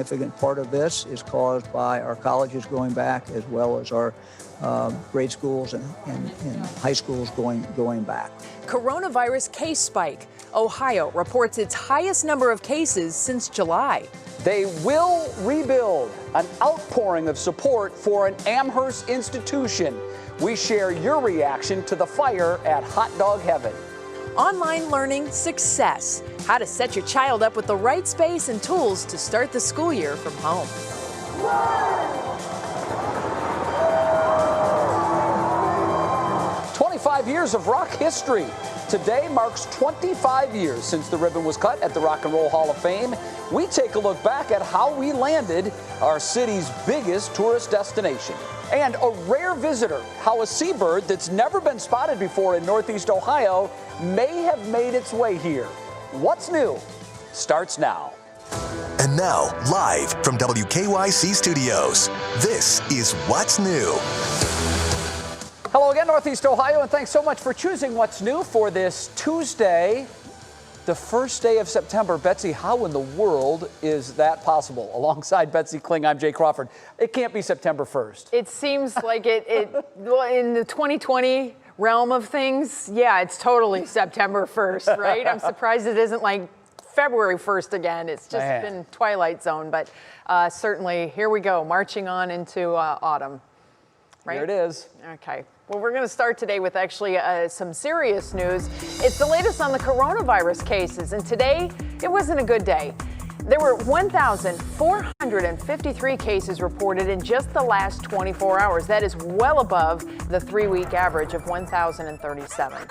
significant part of this is caused by our colleges going back, as well as our grade schools and high schools going back. Coronavirus case spike. Ohio reports its highest number of cases since July. They will rebuild, an outpouring of support for an Amherst institution. We share your reaction to the fire at Hot Dog Heaven. Online learning success. How to set your child up with the right space and tools to start the school year from home. 25 years of rock history. Today marks 25 years since the ribbon was cut at the Rock and Roll Hall of Fame. We take a look back at how we landed our city's biggest tourist destination. And a rare visitor, how a seabird that's never been spotted before in Northeast Ohio may have made its way here. What's new starts now. And now, live from WKYC Studios, this is What's New. Hello again, Northeast Ohio, and thanks so much for choosing What's New for this Tuesday, the first day of September. Betsy, how in the world is that possible? Alongside Betsy Kling, I'm Jay Crawford. It can't be September 1st. It seems like well, in the 2020 realm of things, yeah, it's totally September 1st, right? I'm surprised it isn't like February 1st again. It's just been Twilight Zone, but certainly here we go, marching on into autumn. Right? Here it is. Okay. Well, we're going to start today with actually some serious news. It's the latest on the coronavirus cases, and today it wasn't a good day. There were 1,453 cases reported in just the last 24 hours. That is well above the 3-week average of 1,037.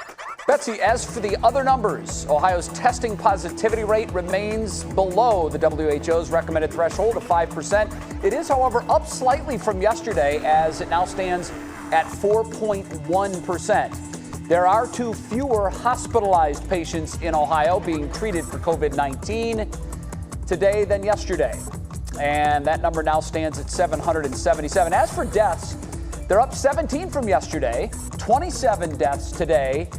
Betsy, as for the other numbers, Ohio's testing positivity rate remains below the WHO's recommended threshold of 5%. It is, however, up slightly from yesterday as it now stands at 4.1%. There are 2 fewer hospitalized patients in Ohio being treated for COVID-19 today than yesterday. And that number now stands at 777. As for deaths, they're up 17 from yesterday, 27 deaths today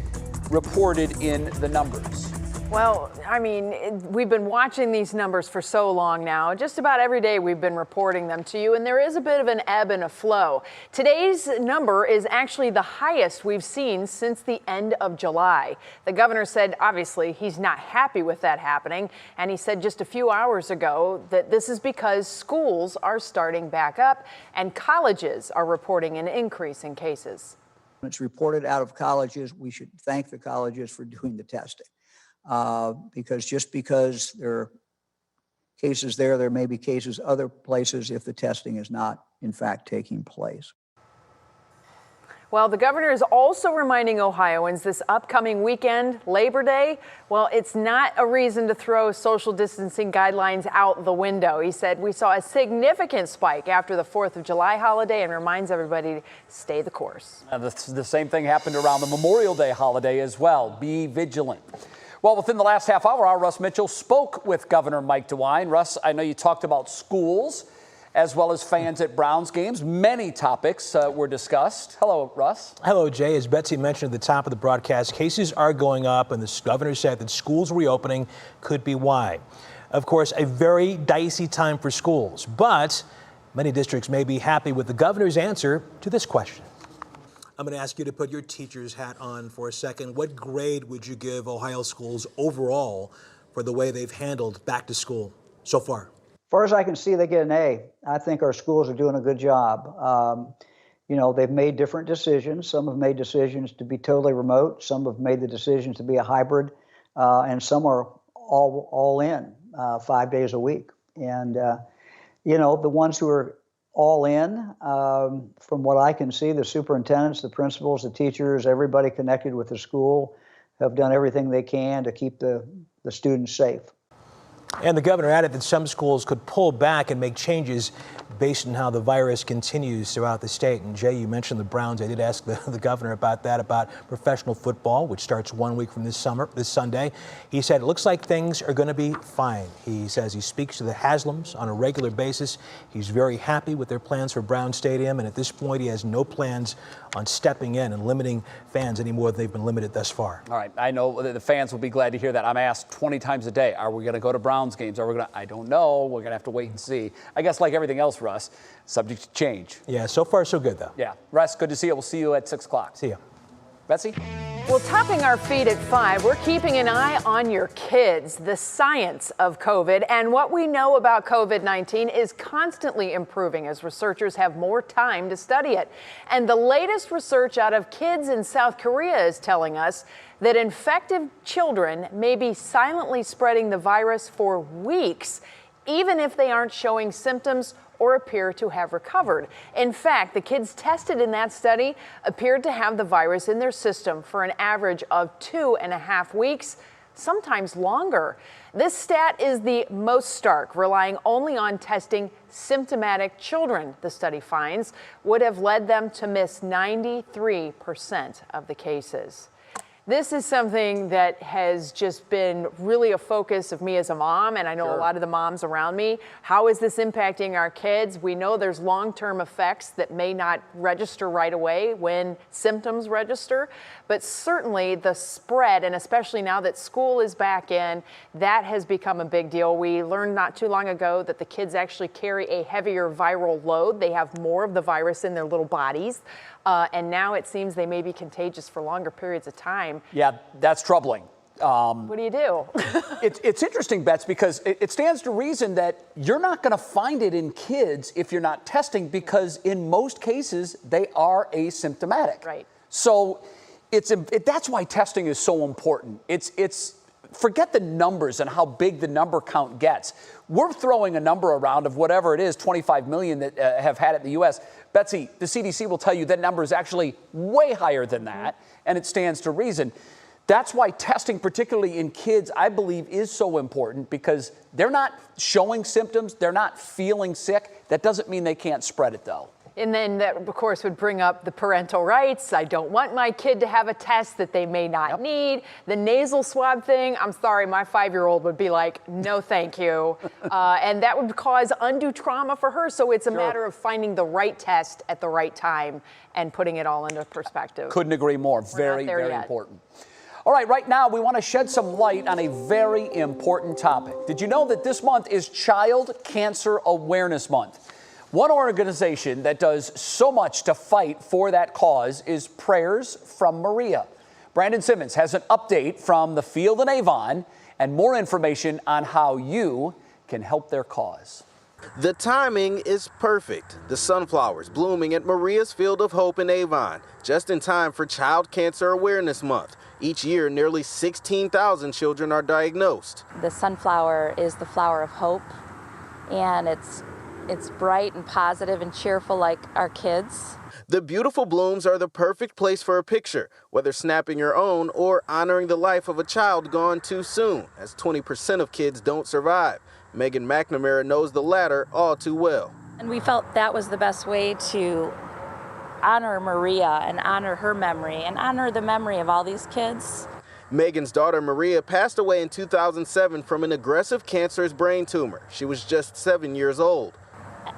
reported in the numbers. Well, I mean, we've been watching these numbers for so long now. Just about every day we've been reporting them to you, and there is a bit of an ebb and a flow. Today's number is actually the highest we've seen since the end of July. The governor said, obviously, he's not happy with that happening, and he said just a few hours ago that this is because schools are starting back up and colleges are reporting an increase in cases. When it's reported out of colleges, we should thank the colleges for doing the testing. Because just because there are cases there may be cases other places if the testing is not, in fact, taking place. Well, the governor is also reminding Ohioans this upcoming weekend, Labor Day, well, it's not a reason to throw social distancing guidelines out the window. He said we saw a significant spike after the 4th of July holiday and reminds everybody to stay the course. The same thing happened around the Memorial Day holiday as well. Be vigilant. Well, within the last half hour, our Russ Mitchell spoke with Governor Mike DeWine. Russ, I know you talked about schools as well as fans at Browns games. Many topics were discussed. Hello, Russ. Hello, Jay. As Betsy mentioned at the top of the broadcast, cases are going up, and the governor said that schools reopening could be why. Of course, a very dicey time for schools, but many districts may be happy with the governor's answer to this question. I'm going to ask you to put your teacher's hat on for a second. What grade would you give Ohio schools overall for the way they've handled back to school so far? As far as I can see, they get an A. I think our schools are doing a good job. They've made different decisions. Some have made decisions to be totally remote. Some have made the decisions to be a hybrid, and some are all in 5 days a week. And the ones who are all in, from what I can see, the superintendents, the principals, the teachers, everybody connected with the school have done everything they can to keep the students safe. And the governor added that some schools could pull back and make changes based on how the virus continues throughout the state. And Jay, you mentioned the Browns. I did ask the governor about that, about professional football, which starts 1 week from this Sunday. He said it looks like things are going to be fine. He says he speaks to the Haslams on a regular basis. He's very happy with their plans for Brown Stadium, and at this point he has no plans on stepping in and limiting fans any more than they've been limited thus far. All right, I know the fans will be glad to hear that. I'm asked 20 times a day, are we going to go to Browns games? I don't know. We're going to have to wait and see. I guess like everything else, Russ, subject to change. Yeah, so far so good, though. Yeah. Russ, good to see you. We'll see you at 6 o'clock. See you. Betsy? Well, topping our feed at 5, we're keeping an eye on your kids, the science of COVID, and what we know about COVID-19 is constantly improving as researchers have more time to study it. And the latest research out of kids in South Korea is telling us that infected children may be silently spreading the virus for weeks, even if they aren't showing symptoms or appear to have recovered. In fact, the kids tested in that study appeared to have the virus in their system for an average of 2.5 weeks, sometimes longer. This stat is the most stark, relying only on testing symptomatic children, the study finds, would have led them to miss 93% of the cases. This is something that has just been really a focus of me as a mom, and I know a lot of the moms around me. How is this impacting our kids? We know there's long-term effects that may not register right away when symptoms register, but certainly the spread, and especially now that school is back in, that has become a big deal. We learned not too long ago that the kids actually carry a heavier viral load. They have more of the virus in their little bodies. And now it seems they may be contagious for longer periods of time. Yeah, that's troubling. What do you do? It's interesting, Bets, because it stands to reason that you're not going to find it in kids if you're not testing, because in most cases they are asymptomatic. Right. So that's why testing is so important. Forget the numbers and how big the number count gets. We're throwing a number around of whatever it is, 25 million that have had it in the U.S. Betsy, the CDC will tell you that number is actually way higher than that, and it stands to reason. That's why testing, particularly in kids, I believe is so important, because they're not showing symptoms, they're not feeling sick. That doesn't mean they can't spread it, though. And then that, of course, would bring up the parental rights. I don't want my kid to have a test that they may not need. The nasal swab thing, I'm sorry, my 5-year-old would be like, no, thank you. And that would cause undue trauma for her. So it's a matter of finding the right test at the right time and putting it all into perspective. Couldn't agree more. Very, very important. All right now we want to shed some light on a very important topic. Did you know that this month is Child Cancer Awareness Month? One organization that does so much to fight for that cause is Prayers from Maria. Brandon Simmons has an update from the field in Avon and more information on how you can help their cause. The timing is perfect. The sunflowers blooming at Maria's Field of Hope in Avon, just in time for Child Cancer Awareness Month. Each year, nearly 16,000 children are diagnosed. The sunflower is the flower of hope, and it's bright and positive and cheerful like our kids. The beautiful blooms are the perfect place for a picture, whether snapping your own or honoring the life of a child gone too soon, as 20% of kids don't survive. Megan McNamara knows the latter all too well. And we felt that was the best way to honor Maria and honor her memory and honor the memory of all these kids. Megan's daughter Maria passed away in 2007 from an aggressive cancerous brain tumor. She was just 7 years old.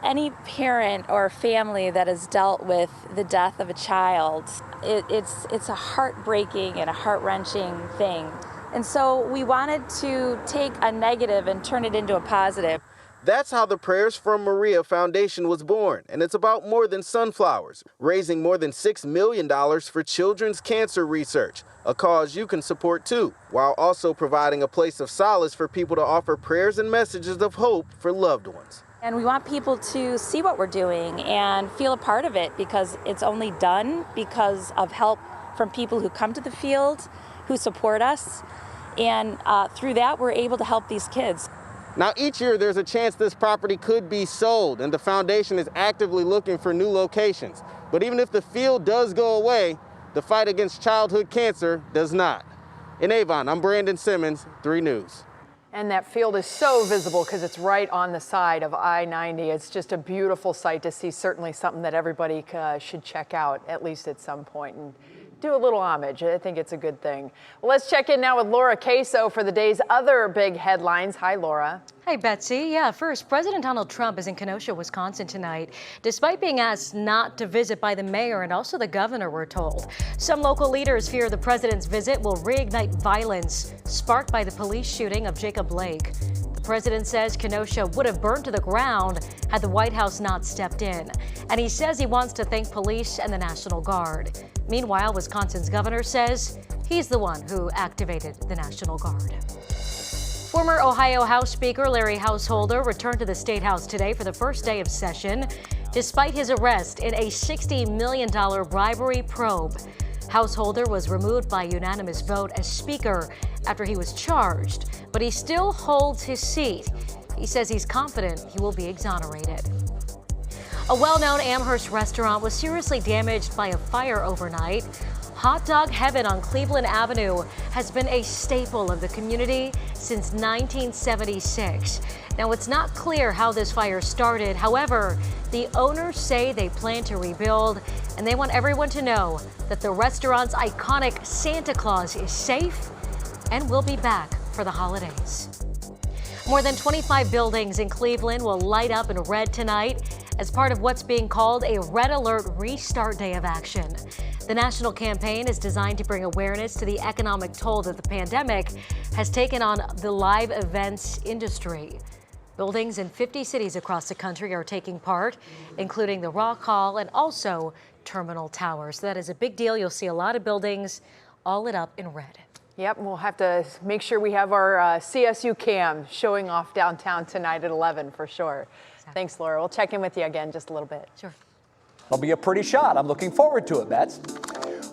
Any parent or family that has dealt with the death of a child, it's a heartbreaking and a heart-wrenching thing. And so we wanted to take a negative and turn it into a positive. That's how the Prayers from Maria Foundation was born, and it's about more than sunflowers, raising more than $6 million for children's cancer research, a cause you can support too, while also providing a place of solace for people to offer prayers and messages of hope for loved ones. And we want people to see what we're doing and feel a part of it, because it's only done because of help from people who come to the field, who support us, and through that we're able to help these kids. Now, each year there's a chance this property could be sold, and the foundation is actively looking for new locations. But even if the field does go away, the fight against childhood cancer does not. In Avon, I'm Brandon Simmons, 3 News. And that field is so visible because it's right on the side of I-90. It's just a beautiful sight to see, certainly something that everybody should check out, at least at some point, and do a little homage. I think it's a good thing. Well, let's check in now with Laura Queso for the day's other big headlines. Hi, Laura. Hey, Betsy. Yeah, first, President Donald Trump is in Kenosha, Wisconsin tonight, despite being asked not to visit by the mayor and also the governor, we're told. Some local leaders fear the president's visit will reignite violence sparked by the police shooting of Jacob Blake. The president says Kenosha would have burned to the ground had the White House not stepped in. And he says he wants to thank police and the National Guard. Meanwhile, Wisconsin's governor says he's the one who activated the National Guard. Former Ohio House Speaker Larry Householder returned to the State House today for the first day of session, despite his arrest in a $60 million bribery probe. Householder was removed by unanimous vote as Speaker after he was charged, but he still holds his seat. He says he's confident he will be exonerated. A well-known Amherst restaurant was seriously damaged by a fire overnight. Hot Dog Heaven on Cleveland Avenue has been a staple of the community since 1976. Now, it's not clear how this fire started. However, the owners say they plan to rebuild, and they want everyone to know that the restaurant's iconic Santa Claus is safe and will be back for the holidays. More than 25 buildings in Cleveland will light up in red tonight as part of what's being called a Red Alert Restart Day of Action. The national campaign is designed to bring awareness to the economic toll that the pandemic has taken on the live events industry. Buildings in 50 cities across the country are taking part, including the Rock Hall and also Terminal Towers. So that is a big deal. You'll see a lot of buildings all lit up in red. Yep, we'll have to make sure we have our CSU cam showing off downtown tonight at 11 for sure. Exactly. Thanks, Laura. We'll check in with you again just a little bit. Sure. It'll be a pretty shot. I'm looking forward to it, Bets.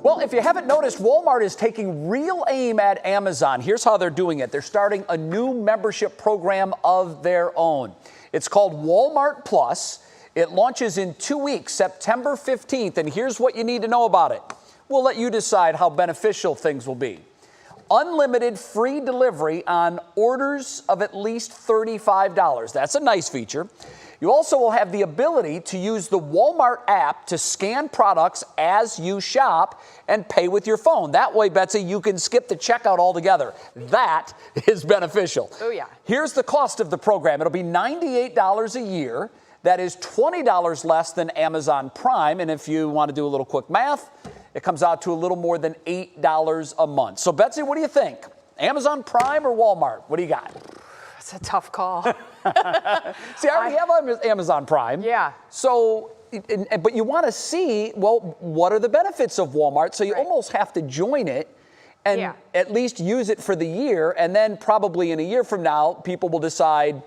Well, if you haven't noticed, Walmart is taking real aim at Amazon. Here's how they're doing it. They're starting a new membership program of their own. It's called Walmart Plus. It launches in 2 weeks, September 15th, and here's what you need to know about it. We'll let you decide how beneficial things will be. Unlimited free delivery on orders of at least $35. That's a nice feature. You also will have the ability to use the Walmart app to scan products as you shop and pay with your phone. That way, Betsy, you can skip the checkout altogether. That is beneficial. Oh, yeah. Here's the cost of the program. It'll be $98 a year. That is $20 less than Amazon Prime. And if you want to do a little quick math, it comes out to a little more than $8 a month. So, Betsy, what do you think? Amazon Prime or Walmart? What do you got? It's a tough call. See, I already have Amazon Prime. Yeah. So, but you want to see, well, what are the benefits of Walmart? So you almost have to join it and at least use it for the year. And then probably in a year from now, people will decide,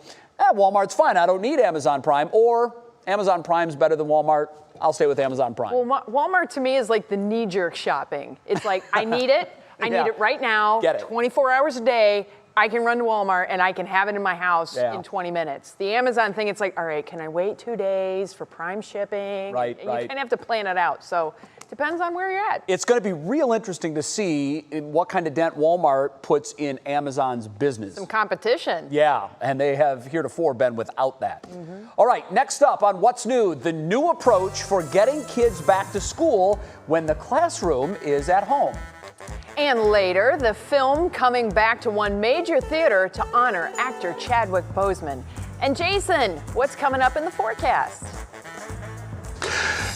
Walmart's fine. I don't need Amazon Prime. Or Amazon Prime's better than Walmart. I'll stay with Amazon Prime. Well, Walmart to me is like the knee-jerk shopping. It's like, I need it. I need it right now. Get it. 24 hours a day. I can run to Walmart and I can have it in my house in 20 minutes. The Amazon thing, it's like, all right, can I wait 2 days for Prime shipping? Right. You kind of have to plan it out. So it depends on where you're at. It's going to be real interesting to see what kind of dent Walmart puts in Amazon's business. Some competition. Yeah, and they have heretofore been without that. All right, next up on What's New, the new approach for getting kids back to school when the classroom is at home. And later, the film coming back to one major theater to honor actor Chadwick Boseman. And Jason, what's coming up in the forecast?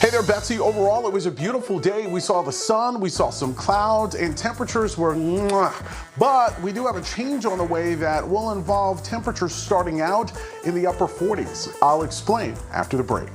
Hey there, Betsy. Overall, it was a beautiful day. We saw the sun, we saw some clouds, and temperatures were mwah. But we do have a change on the way that will involve temperatures starting out in the upper 40s. I'll explain after the break.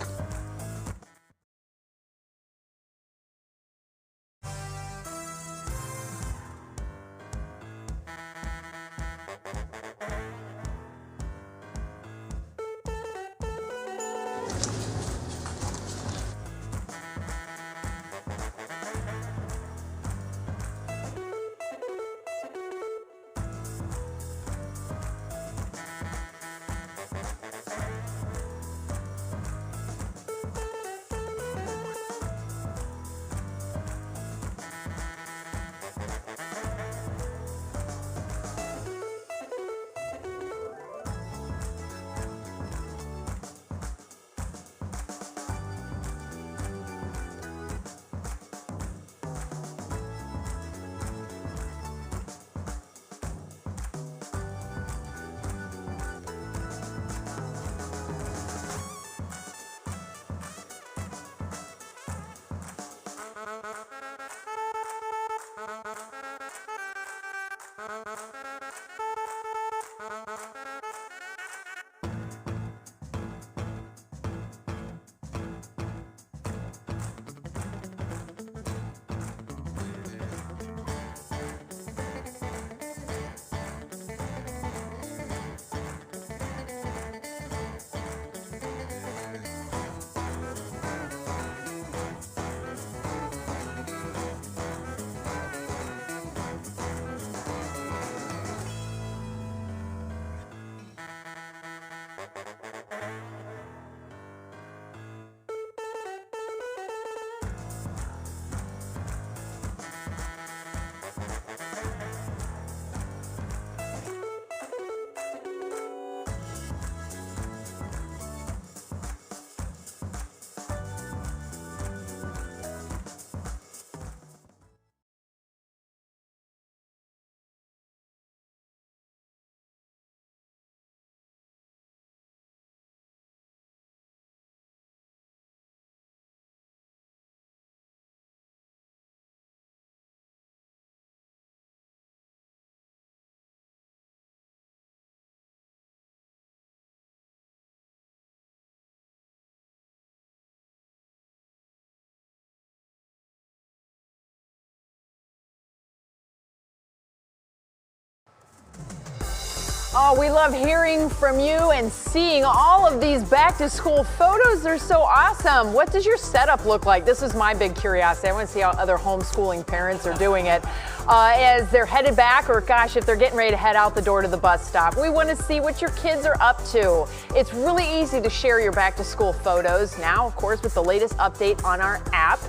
Oh, we love hearing from you and seeing all of these back to school photos. They're so awesome. What does your setup look like? This is my big curiosity. I want to see how other homeschooling parents are doing it as they're headed back, or gosh, if they're getting ready to head out the door to the bus stop. We want to see what your kids are up to. It's really easy to share your back to school photos now, of course, with the latest update on our app.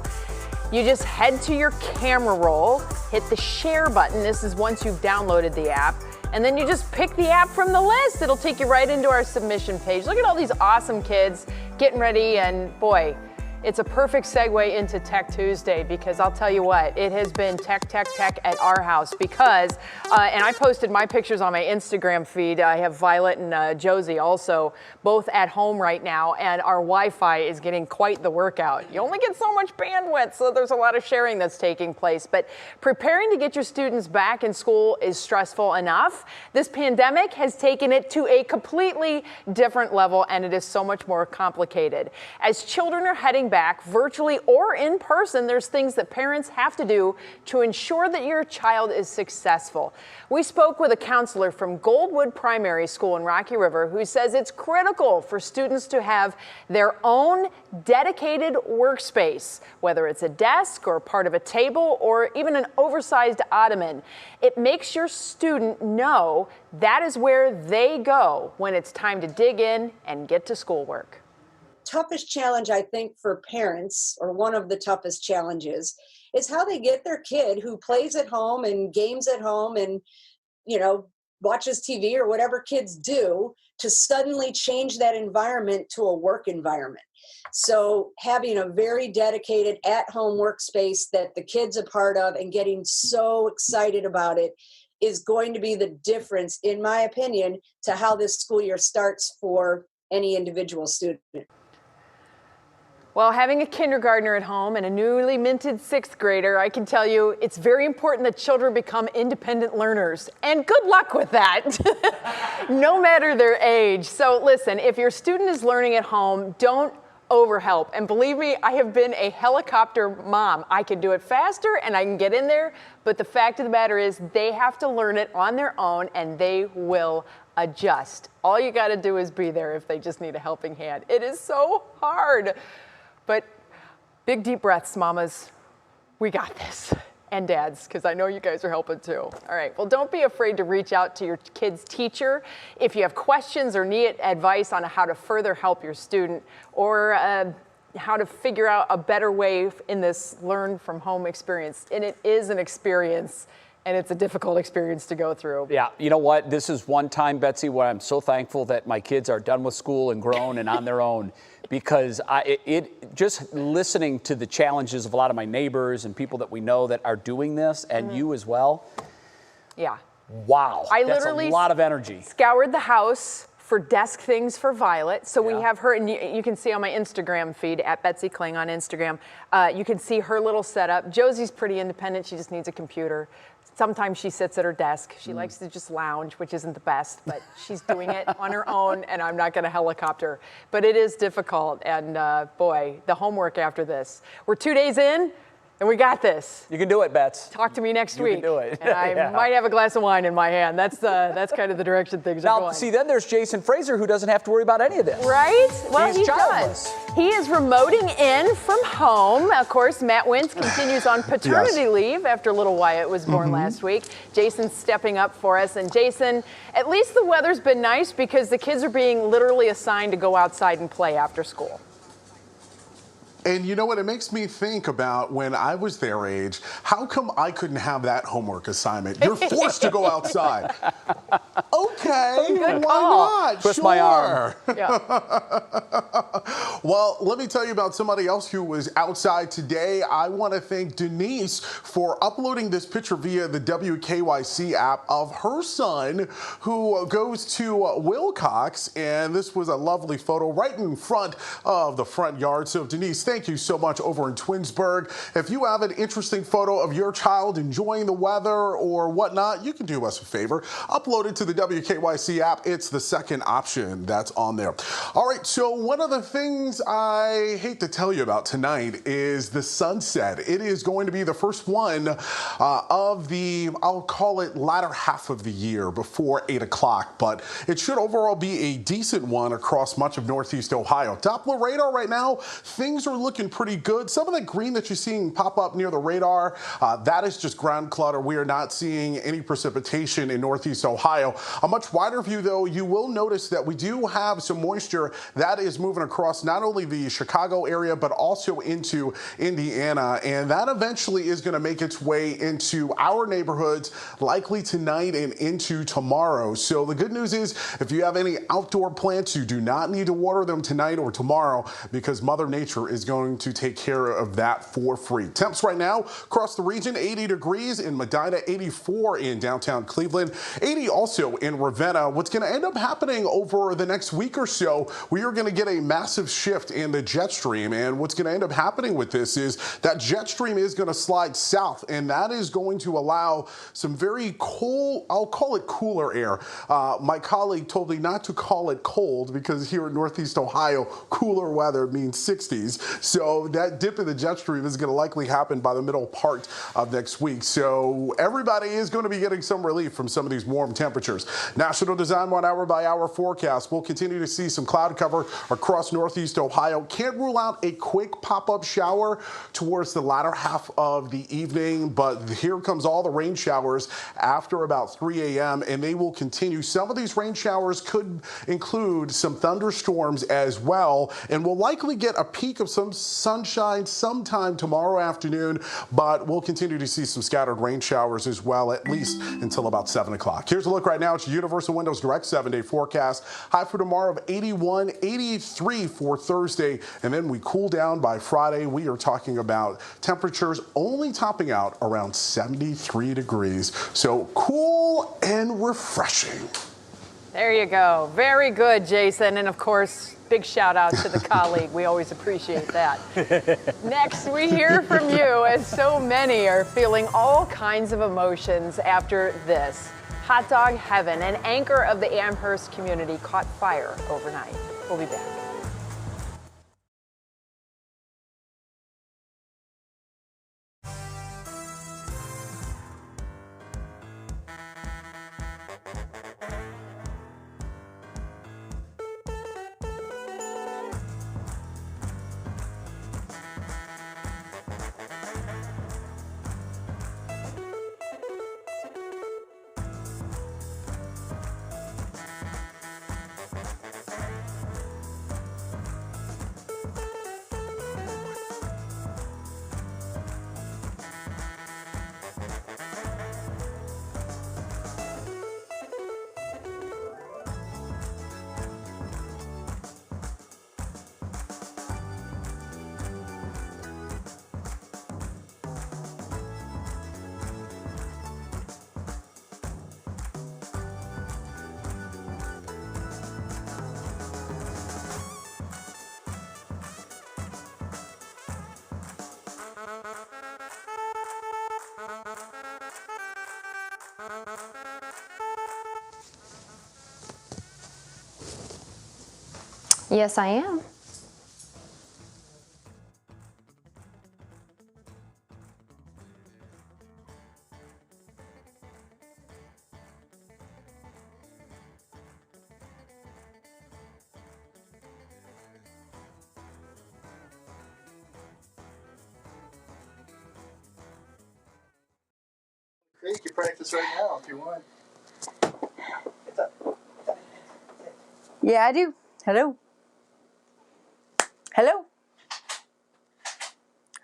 You just head to your camera roll, hit the share button. This is once you've downloaded the app. And then you just pick the app from the list. It'll take you right into our submission page. Look at all these awesome kids getting ready, and boy, it's a perfect segue into Tech Tuesday, because I'll tell you what, it has been tech at our house because, and I posted my pictures on my Instagram feed. I have Violet and Josie also both at home right now, and our Wi-Fi is getting quite the workout. You only get so much bandwidth, so there's a lot of sharing that's taking place. But preparing to get your students back in school is stressful enough. This pandemic has taken it to a completely different level, and it is so much more complicated. As children are heading back, virtually or in person, there's things that parents have to do to ensure that your child is successful. We spoke with a counselor from Goldwood Primary School in Rocky River who says it's critical for students to have their own dedicated workspace, whether it's a desk or part of a table or even an oversized ottoman. It makes your student know that is where they go when it's time to dig in and get to schoolwork. Toughest challenge, I think, for parents, or one of the toughest challenges, is how they get their kid who plays at home and games at home and, watches TV or whatever kids do, to suddenly change that environment to a work environment. So having a very dedicated at-home workspace that the kid's a part of and getting so excited about it is going to be the difference, in my opinion, to how this school year starts for any individual student. Well, having a kindergartner at home and a newly minted sixth grader, I can tell you it's very important that children become independent learners. And good luck with that, no matter their age. So listen, if your student is learning at home, don't overhelp. And believe me, I have been a helicopter mom. I can do it faster and I can get in there, but the fact of the matter is they have to learn it on their own, and they will adjust. All you got to do is be there if they just need a helping hand. It is so hard. But big deep breaths, mamas. We got this. And dads, because I know you guys are helping too. All right, well, don't be afraid to reach out to your kid's teacher if you have questions or need advice on how to further help your student, or how to figure out a better way in this learn from home experience. And it is an experience, and it's a difficult experience to go through. Yeah, you know what? This is one time, Betsy, where I'm so thankful that my kids are done with school and grown and on their own, because just listening to the challenges of a lot of my neighbors and people that we know that are doing this, and you as well. Yeah. Wow. I That's literally a lot of energy. Scoured the house for desk things for Violet. So we have her, and you can see on my Instagram feed, at Betsy Kling on Instagram, you can see her little setup. Josie's pretty independent. She just needs a computer. Sometimes she sits at her desk. She likes to just lounge, which isn't the best, but she's doing it on her own, and I'm not going to helicopter. But it is difficult, and boy, the homework after this. We're 2 days in, and we got this. You can do it, Bets. Talk to me next week. You can do it. And I might have a glass of wine in my hand. That's kind of the direction things are going. Now, see, then there's Jason Fraser, who doesn't have to worry about any of this. Right? Well, He's he childless. does. He is remoting in from home. Of course, Matt Wentz continues on paternity leave after little Wyatt was born last week. Jason's stepping up for us. And Jason, at least the weather's been nice, because the kids are being literally assigned to go outside and play after school. And you know what? It makes me think about when I was their age. How come I couldn't have that homework assignment? You're forced to go outside. Okay, why not? Twist sure. my arm. Yeah. Well, let me tell you about somebody else who was outside today. I want to thank Denise for uploading this picture via the WKYC app of her son, who goes to Wilcox. And this was a lovely photo right in front of the front yard. So Denise, thank you so much over in Twinsburg. If you have an interesting photo of your child enjoying the weather or whatnot, you can do us a favor. Upload it to the WKYC app. It's the second option that's on there. All right, so one of the things things I hate to tell you about tonight is the sunset. It is going to be the first one of the, I'll call it, latter half of the year before 8 o'clock, but it should overall be a decent one across much of Northeast Ohio. Doppler radar right now, things are looking pretty good. Some of the green that you're seeing pop up near the radar, that is just ground clutter. We are not seeing any precipitation in Northeast Ohio. A much wider view, though, you will notice that we do have some moisture that is moving across not only the Chicago area, but also into Indiana. And that eventually is going to make its way into our neighborhoods, likely tonight and into tomorrow. So the good news is, if you have any outdoor plants, you do not need to water them tonight or tomorrow, because Mother Nature is going to take care of that for free. Temps right now across the region, 80 degrees in Medina, 84 in downtown Cleveland, 80 also in Ravenna. What's going to end up happening over the next week or so, we are going to get a massive shift in the jet stream. And what's going to end up happening with this is that jet stream is going to slide south, and that is going to allow some very cool, I'll call it cooler air. My colleague told me not to call it cold, because here in Northeast Ohio, cooler weather means 60s. So that dip in the jet stream is going to likely happen by the middle part of next week. So everybody is going to be getting some relief from some of these warm temperatures. National Design 1 hour by hour forecast. We'll continue to see some cloud cover across Northeast Ohio. Can't rule out a quick pop-up shower towards the latter half of the evening, but here comes all the rain showers after about 3 a.m. and they will continue. Some of these rain showers could include some thunderstorms as well, and we'll likely get a peak of some sunshine sometime tomorrow afternoon, but we'll continue to see some scattered rain showers as well, at least until about 7 o'clock. Here's a look right now at your Universal Windows Direct 7-day forecast. High for tomorrow of 81, 83 for Thursday, and then we cool down by Friday. We are talking about temperatures only topping out around 73 degrees. So cool and refreshing. There you go. Very good, Jason. And of course, big shout out to the colleague. We always appreciate that. Next, we hear from you, as so many are feeling all kinds of emotions after this. Hot dog heaven, an anchor of the Amherst community, caught fire overnight. We'll be back. Yes, I am. You can practice right now if you want. Yeah, I do. Hello. Hello.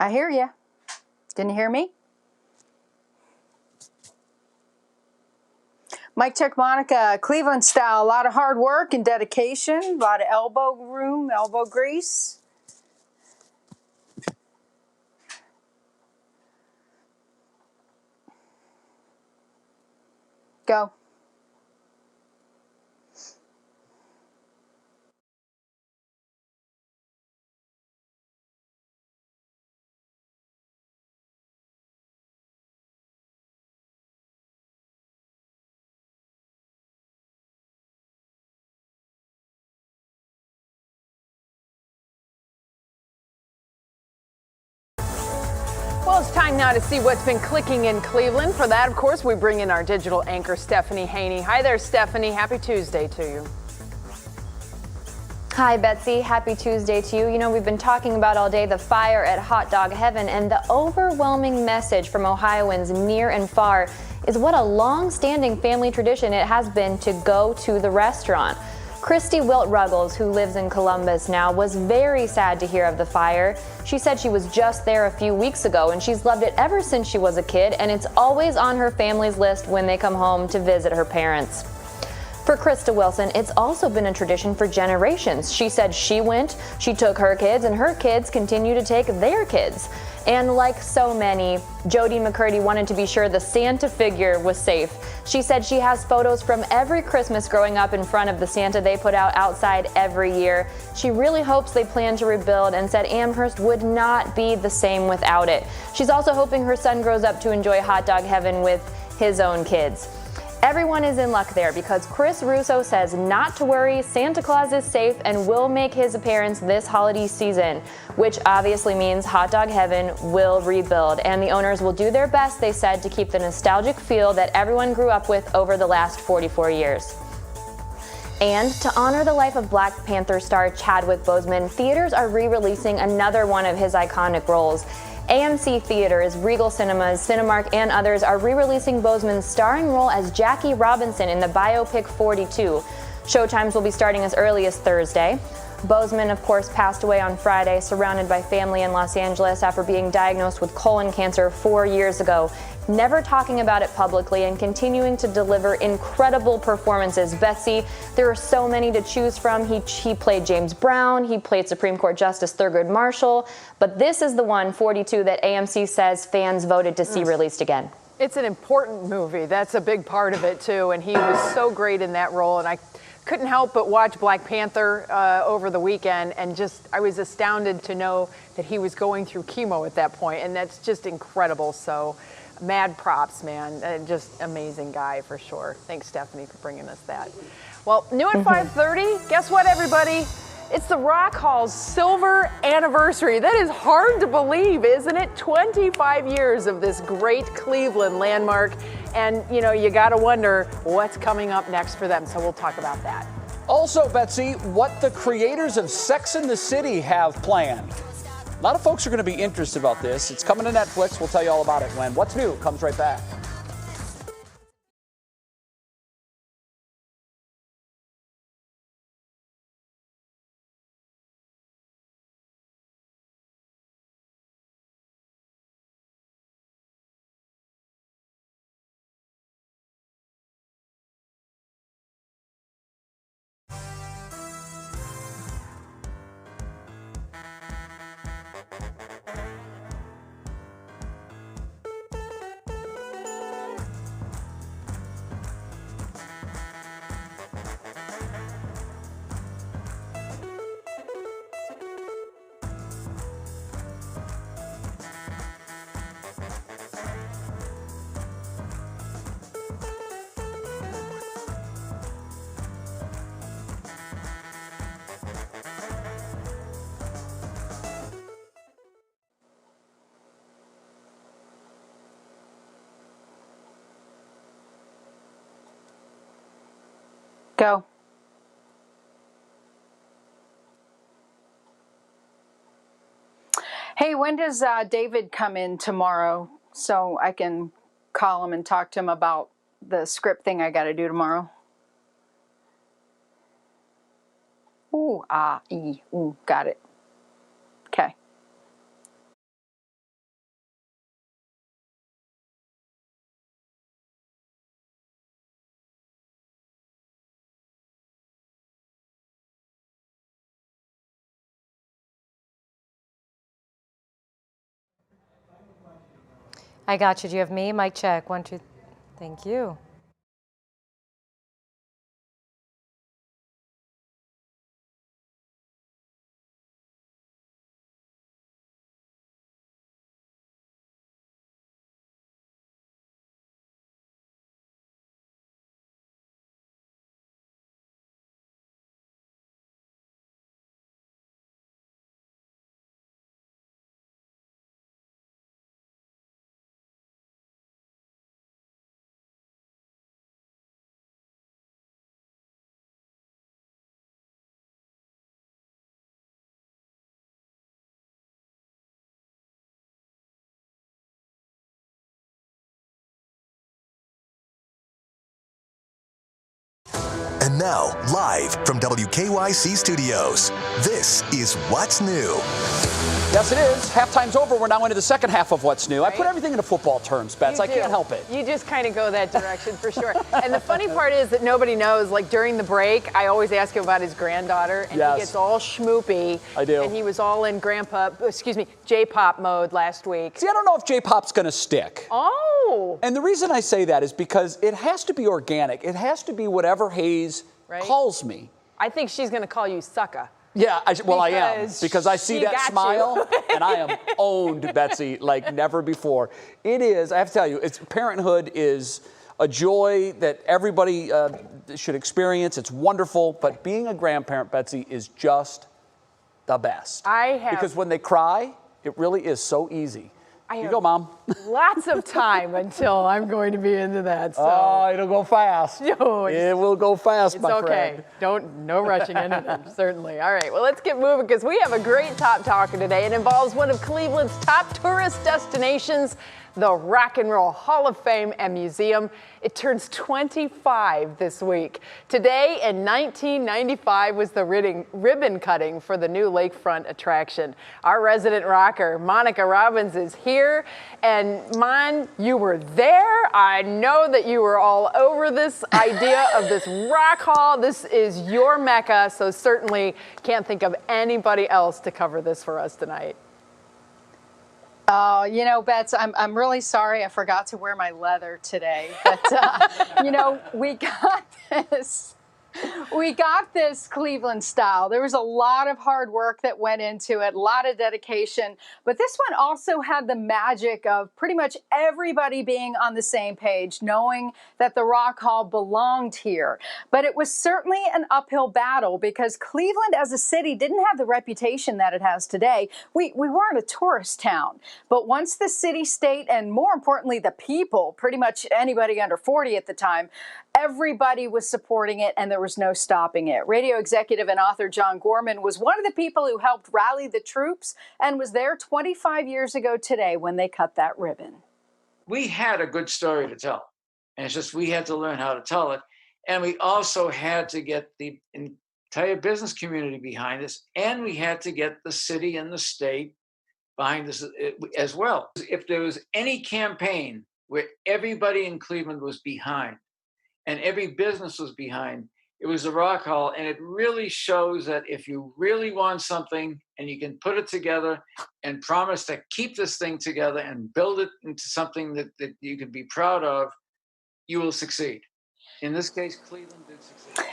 I hear ya. Can you hear me? Mike check Monica, Cleveland style. A lot of hard work and dedication. A lot of elbow room, elbow grease. Go. Well, it's time now to see what's been clicking in Cleveland. For that, of course, we bring in our digital anchor, Stephanie Haney. Hi there, Stephanie. Happy Tuesday to you. Hi, Betsy. Happy Tuesday to you. You know, we've been talking about all day the fire at Hot Dog Heaven, and the overwhelming message from Ohioans near and far is what a long-standing family tradition it has been to go to the restaurant. Christy Wilt Ruggles, who lives in Columbus now, was very sad to hear of the fire. She said she was just there a few weeks ago, and she's loved it ever since she was a kid, and it's always on her family's list when they come home to visit her parents. For Krista Wilson, it's also been a tradition for generations. She said she went, she took her kids, and her kids continue to take their kids. And like so many, Jody McCurdy wanted to be sure the Santa figure was safe. She said she has photos from every Christmas growing up in front of the Santa they put out outside every year. She really hopes they plan to rebuild and said Amherst would not be the same without it. She's also hoping her son grows up to enjoy Hot Dog Heaven with his own kids. Everyone is in luck there because Chris Russo says not to worry, Santa Claus is safe and will make his appearance this holiday season, which obviously means Hot Dog Heaven will rebuild, and the owners will do their best, they said, to keep the nostalgic feel that everyone grew up with over the last 44 years. And to honor the life of Black Panther star Chadwick Boseman, theaters are re-releasing another one of his iconic roles. AMC Theaters, Regal Cinemas, Cinemark, and others are re-releasing Boseman's starring role as Jackie Robinson in the biopic 42. Showtimes will be starting as early as Thursday. Boseman, of course, passed away on Friday, surrounded by family in Los Angeles after being diagnosed with colon cancer 4 years ago, never talking about it publicly and continuing to deliver incredible performances. Betsy, there are so many to choose from. He played James Brown, he played Supreme Court Justice Thurgood Marshall, but this is the one, 42, that AMC says fans voted to see released again. It's an important movie. That's a big part of it, too, and he was so great in that role, and I couldn't help but watch Black Panther over the weekend, and I was astounded to know that he was going through chemo at that point, and that's just incredible. So mad props, man. Just amazing guy for sure. Thanks, Stephanie, for bringing us that. Well, new at 5:30, guess what, everybody? It's the Rock Hall's silver anniversary. That is hard to believe, isn't it? 25 years of this great Cleveland landmark. And, you know, you got to wonder what's coming up next for them. So we'll talk about that. Also, Betsy, what the creators of Sex and the City have planned. A lot of folks are going to be interested about this. It's coming to Netflix. We'll tell you all about it when What's New comes right back. Go. Hey, when does David come in tomorrow so I can call him and talk to him about the script thing I got to do tomorrow? Ooh, got it. Okay. I got you. Do you have me? Mic check. 1, 2. Thank you. And now, live from WKYC Studios, this is What's New. Yes, it is. Halftime's over. We're now into the second half of What's New. Right? I put everything into football terms, Bets. I can't help it. You just kind of go that direction for sure. And the funny part is that nobody knows, like during the break, I always ask him about his granddaughter, and he gets all schmoopy. I do. And he was all in J-pop mode last week. See, I don't know if J-pop's going to stick. Oh. And the reason I say that is because it has to be organic. It has to be whatever Hayes calls me. I think she's going to call you sucker. Yeah, I am, because I see that smile, and I am owned, Betsy, like never before. It is, I have to tell you, parenthood is a joy that everybody should experience. It's wonderful, but being a grandparent, Betsy, is just the best. Because when they cry, it really is so easy. You go, Mom. Lots of time until I'm going to be into that. So. Oh, it'll go fast. No, it will go fast, my friend. It's okay. No rushing anything, certainly. All right, well, let's get moving because we have a great top talker today. It involves one of Cleveland's top tourist destinations, the Rock and Roll Hall of Fame and Museum. It turns 25 this week. Today in 1995 was the ribbon cutting for the new lakefront attraction. Our resident rocker, Monica Robbins, is here. And Mon, you were there. I know that you were all over this idea of this rock hall. This is your mecca, so certainly can't think of anybody else to cover this for us tonight. Oh, you know, Bets, I'm really sorry I forgot to wear my leather today. But, you know, we got this. We got this Cleveland style. There was a lot of hard work that went into it, a lot of dedication. But this one also had the magic of pretty much everybody being on the same page, knowing that the Rock Hall belonged here. But it was certainly an uphill battle because Cleveland as a city didn't have the reputation that it has today. We weren't a tourist town. But once the city, state, and more importantly, the people, pretty much anybody under 40 at the time, everybody was supporting it, and there was no stopping it. Radio executive and author John Gorman was one of the people who helped rally the troops and was there 25 years ago today when they cut that ribbon. We had a good story to tell, and it's just we had to learn how to tell it. And we also had to get the entire business community behind us, and we had to get the city and the state behind us as well. If there was any campaign where everybody in Cleveland was behind, and every business was behind, it was the Rock Hall. And it really shows that if you really want something and you can put it together and promise to keep this thing together and build it into something that you can be proud of, you will succeed. In this case, Cleveland did succeed.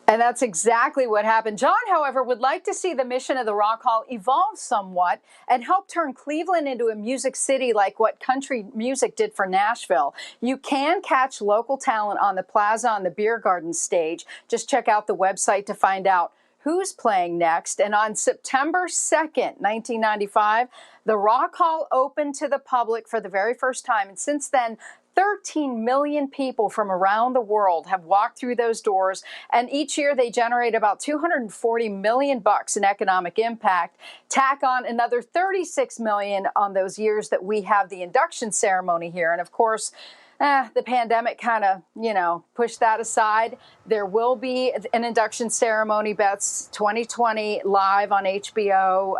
And that's exactly what happened. John, however, would like to see the mission of the Rock Hall evolve somewhat and help turn Cleveland into a music city like what country music did for Nashville. You can catch local talent on the plaza on the beer garden stage. Just check out the website to find out who's playing next. And on September 2nd, 1995, the Rock Hall opened to the public for the very first time. And since then, 13 million people from around the world have walked through those doors, and each year they generate about $240 million in economic impact. Tack on another 36 million on those years that we have the induction ceremony here. And of course, the pandemic kind of, pushed that aside. There will be an induction ceremony, Bets, 2020 live on HBO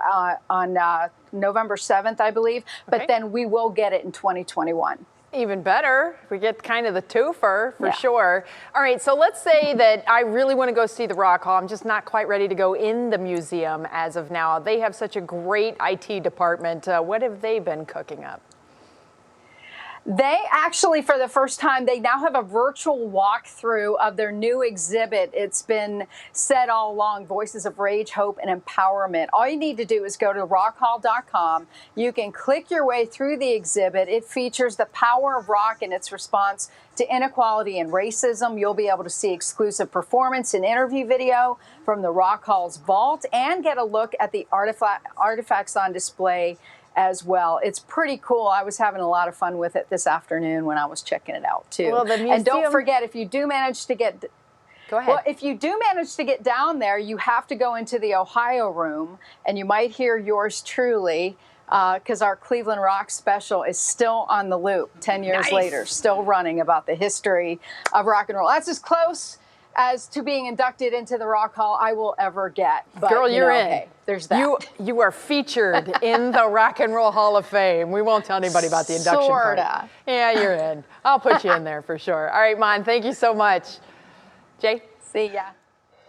on November 7th, I believe. But then we will get it in 2021. Even better. We get kind of the twofer for sure. All right, so let's say that I really want to go see the Rock Hall. I'm just not quite ready to go in the museum as of now. They have such a great IT department. What have they been cooking up? They actually, for the first time, they now have a virtual walkthrough of their new exhibit. It's been said all along, Voices of Rage, Hope, and Empowerment. All you need to do is go to rockhall.com. You can click your way through the exhibit. It features the power of rock and its response to inequality and racism. You'll be able to see exclusive performance and interview video from the Rock Hall's vault and get a look at the artifacts on display as well. It's pretty cool. I was having a lot of fun with it this afternoon when I was checking it out too. Well, the museum... And don't forget, if you do manage to get... Go ahead. Well, if you do manage to get down there, you have to go into the Ohio room, and you might hear yours truly, because our Cleveland Rock special is still on the loop 10 years later, still running about the history of rock and roll. That's as close as to being inducted into the Rock Hall I will ever get. But, Girl, you're in. Hey, there's that. You are featured in the Rock and Roll Hall of Fame. We won't tell anybody about the induction part. Sorta. Yeah, you're in. I'll put you in there for sure. All right, Mon, thank you so much. Jay? See ya.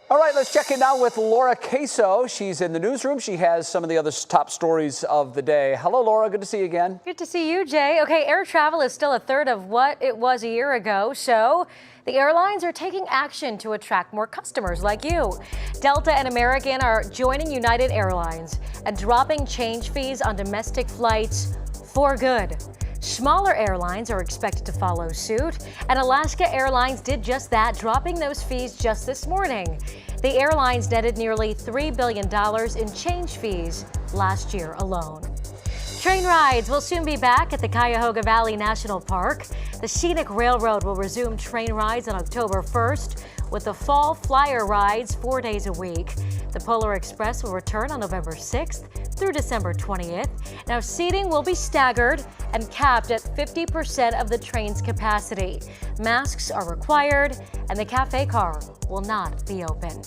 All right, let's check in now with Laura Queso. She's in the newsroom. She has some of the other top stories of the day. Hello, Laura. Good to see you again. Good to see you, Jay. Okay, air travel is still a third of what it was a year ago, so the airlines are taking action to attract more customers like you. Delta and American are joining United Airlines and dropping change fees on domestic flights for good. Smaller airlines are expected to follow suit, and Alaska Airlines did just that, dropping those fees just this morning. The airlines netted nearly $3 billion in change fees last year alone. Train rides will soon be back at the Cuyahoga Valley National Park. The Scenic Railroad will resume train rides on October 1st, with the Fall Flyer rides 4 days a week. The Polar Express will return on November 6th through December 20th. Now, seating will be staggered and capped at 50% of the train's capacity. Masks are required, and the cafe car will not be open.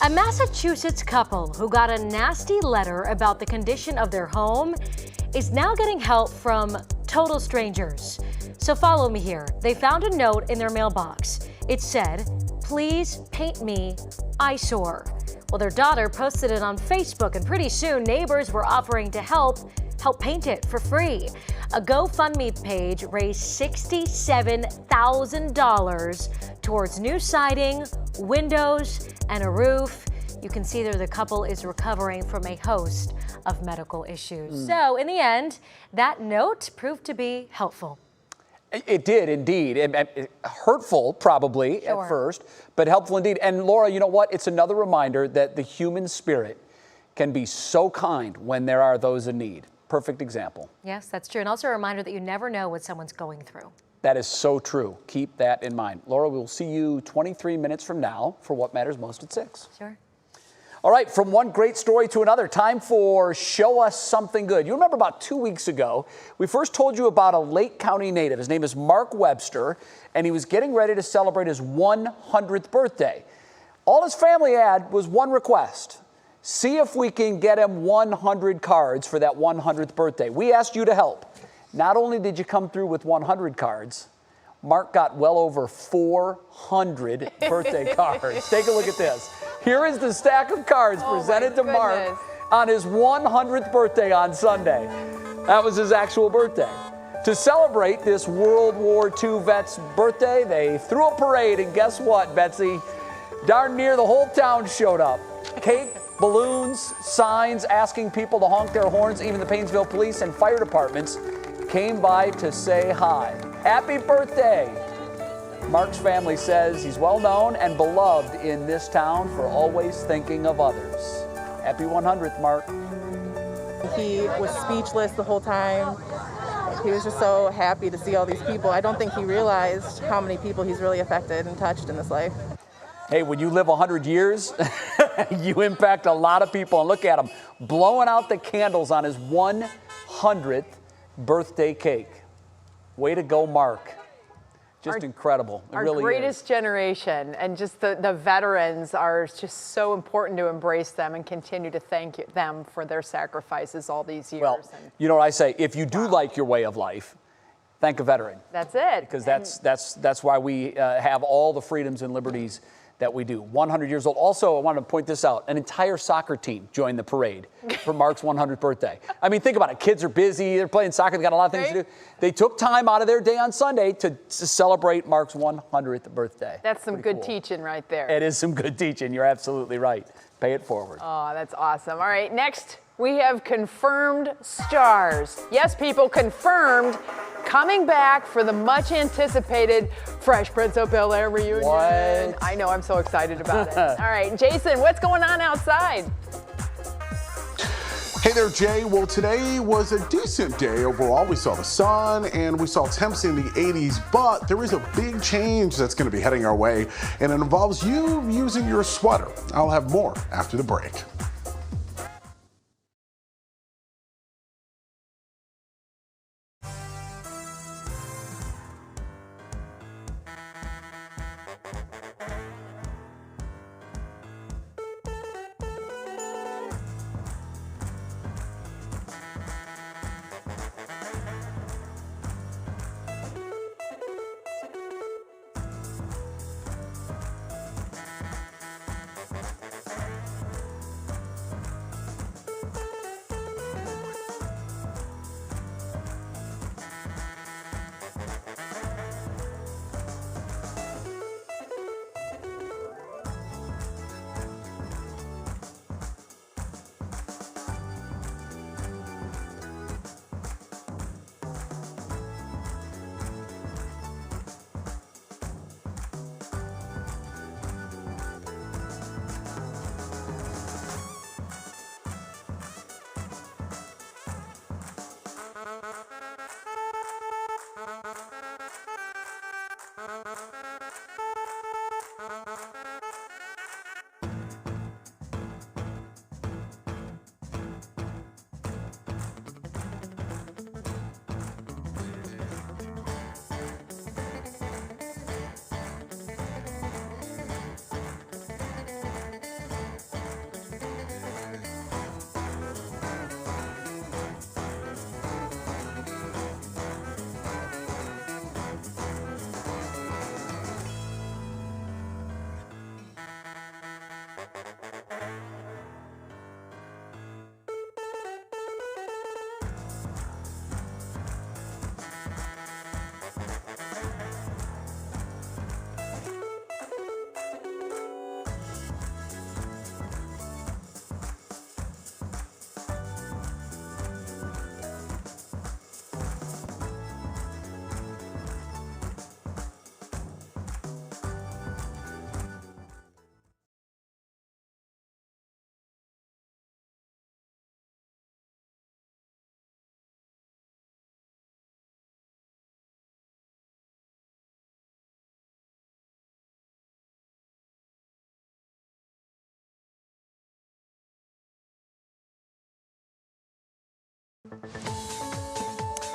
A Massachusetts couple who got a nasty letter about the condition of their home is now getting help from total strangers. So follow me here. They found a note in their mailbox. It said, "Please paint me eyesore." Well, their daughter posted it on Facebook, and pretty soon neighbors were offering to help paint it for free. A GoFundMe page raised $67,000 towards new siding, windows, and a roof. You can see there the couple is recovering from a host of medical issues. So in the end, that note proved to be helpful. It did indeed. Hurtful probably at first, but helpful indeed. And Laura, you know what? It's another reminder that the human spirit can be so kind when there are those in need. Perfect example. Yes, that's true. And also a reminder that you never know what someone's going through. That is so true. Keep that in mind. Laura, we'll see you 23 minutes from now for What Matters Most at 6. Sure. All right, from one great story to another, time for Show Us Something Good. You remember about 2 weeks ago, we first told you about a Lake County native. His name is Mark Webster, and he was getting ready to celebrate his 100th birthday. All his family had was one request. See if we can get him 100 cards for that 100th birthday. We asked you to help. Not only did you come through with 100 cards, Mark got well over 400 birthday cards. Take a look at this. Here is the stack of cards presented to Mark on his 100th birthday on Sunday. That was his actual birthday. To celebrate this World War II vet's birthday, they threw a parade, and guess what, Betsy? Darn near the whole town showed up. Cake, balloons, signs asking people to honk their horns. Even the Painesville Police and fire departments came by to say hi. Happy birthday! Mark's family says he's well known and beloved in this town for always thinking of others. Happy 100th, Mark. He was speechless the whole time. He was just so happy to see all these people. I don't think he realized how many people he's really affected and touched in this life. Hey, when you live 100 years, you impact a lot of people. And look at him, blowing out the candles on his 100th birthday cake. Way to go, Mark. Just incredible. It really is. Our greatest generation, and just the veterans are just so important to embrace them and continue to thank them for their sacrifices all these years. Well, you know what I say? If you do like your way of life, thank a veteran. That's it. Because that's why we have all the freedoms and liberties that we do. 100 years old. Also, I wanted to point this out. An entire soccer team joined the parade for Mark's 100th birthday. I mean, think about it. Kids are busy. They're playing soccer. They've got a lot of things to do. They took time out of their day on Sunday to celebrate Mark's 100th birthday. That's some good teaching right there. It is some good teaching. You're absolutely right. Pay it forward. Oh, that's awesome. All right, next we have confirmed stars. Yes, people, confirmed. Coming back for the much anticipated Fresh Prince of Bel-Air reunion. What? I know, I'm so excited about it. All right, Jason, what's going on outside? Hey there, Jay. Well, today was a decent day overall. We saw the sun and we saw temps in the 80s, but there is a big change that's going to be heading our way, and it involves you using your sweater. I'll have more after the break.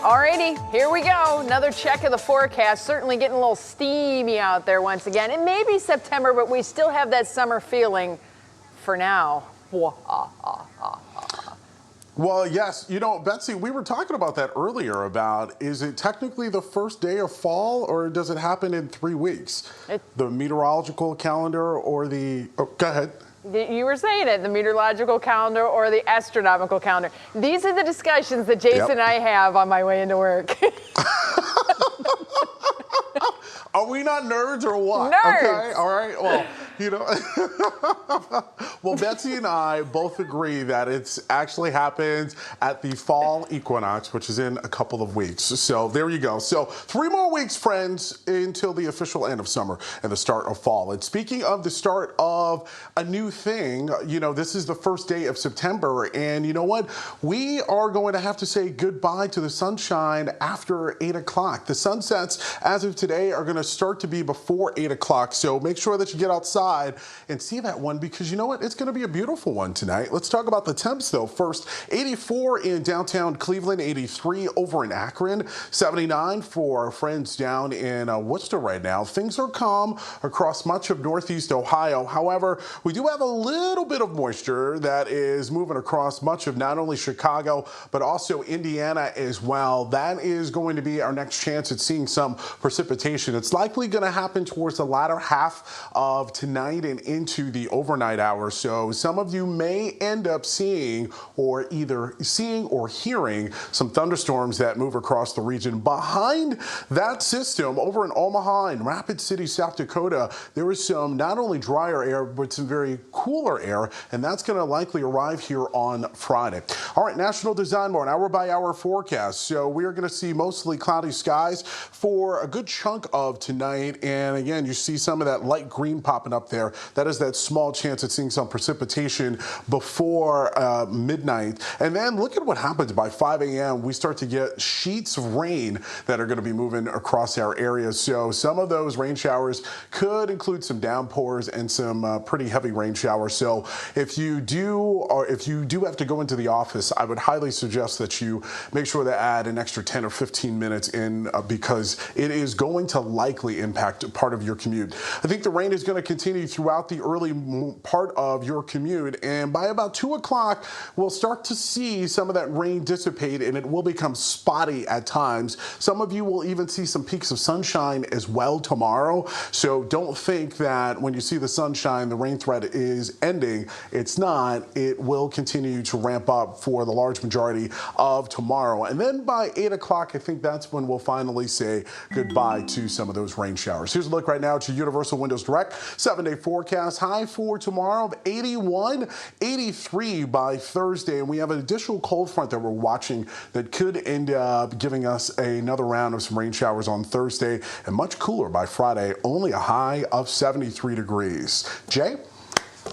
Alrighty, here we go. Another check of the forecast. Certainly getting a little steamy out there once again. It may be September, but we still have that summer feeling for now. Well, yes. You know, Betsy, we were talking about that earlier about, is it technically the first day of fall or does it happen in 3 weeks? The meteorological calendar or the, oh, go ahead. You were saying it, the meteorological calendar or the astronomical calendar. These are the discussions that Jason and I have on my way into work. Are we not nerds or what? Nerds. Okay, all right. Well, you know. Well, Betsy and I both agree that it actually happens at the fall equinox, which is in a couple of weeks. So there you go. So 3 more weeks, friends, until the official end of summer and the start of fall. And speaking of the start of a new thing, you know, this is the first day of September. And you know what? We are going to have to say goodbye to the sunshine after 8 o'clock. The sunsets, as of today, are going to start to be before 8 o'clock. So make sure that you get outside and see that one, because you know what? It's going to be a beautiful one tonight. Let's talk about the temps though. First, 84 in downtown Cleveland, 83 over in Akron, 79 for our friends down in Worcester right now. Things are calm across much of Northeast Ohio. However, we do have a little bit of moisture that is moving across much of not only Chicago, but also Indiana as well. That is going to be our next chance at seeing some precipitation. It's likely going to happen towards the latter half of tonight and into the overnight hours. So some of you may end up seeing or hearing some thunderstorms that move across the region. Behind that system over in Omaha and Rapid City, South Dakota, there is some not only drier air, but some very cooler air, and that's going to likely arrive here on Friday. All right, National Design Mode, hour by hour forecast. So we are going to see mostly cloudy skies for a good chunk of tonight. And again, you see some of that light green popping up there. That is that small chance at seeing some precipitation before midnight. And then look at what happens by 5 a.m. We start to get sheets of rain that are going to be moving across our area. So some of those rain showers could include some downpours and some pretty heavy rain showers. So if you do have to go into the office, I would highly suggest that you make sure to add an extra 10 or 15 minutes in because it is going to likely impact part of your commute. I think the rain is going to continue throughout the early part of your commute, and by about 2 o'clock, we'll start to see some of that rain dissipate, and it will become spotty at times. Some of you will even see some peaks of sunshine as well tomorrow, so don't think that when you see the sunshine, the rain threat is ending. It's not. It will continue to ramp up for the large majority of tomorrow, and then by 8 o'clock, I think that's when we'll finally say goodbye to some of those rain showers. Here's a look right now to Universal Windows Direct 7-day forecast. High for tomorrow of 81, 83 by Thursday. And we have an additional cold front that we're watching that could end up giving us another round of some rain showers on Thursday, and much cooler by Friday, only a high of 73 degrees. Jay?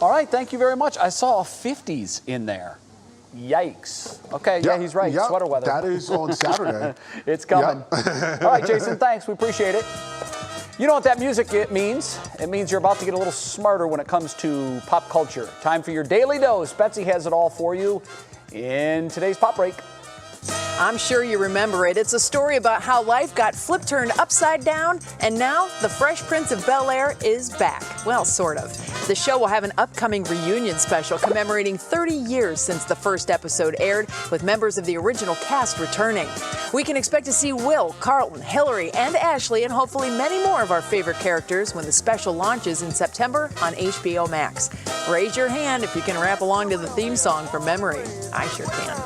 All right, thank you very much. I saw a 50s in there. Yikes. Okay, yeah, he's right. Sweater weather. That is on Saturday. It's coming. All right, Jason, thanks. We appreciate it. You know what that music means? It means you're about to get a little smarter when it comes to pop culture. Time for your daily dose. Betsy has it all for you in today's Pop Break. I'm sure you remember it. It's a story about how life got flip-turned upside down, and now the Fresh Prince of Bel-Air is back. Well, sort of. The show will have an upcoming reunion special commemorating 30 years since the first episode aired, with members of the original cast returning. We can expect to see Will, Carlton, Hillary, and Ashley, and hopefully many more of our favorite characters when the special launches in September on HBO Max. Raise your hand if you can rap along to the theme song from memory. I sure can.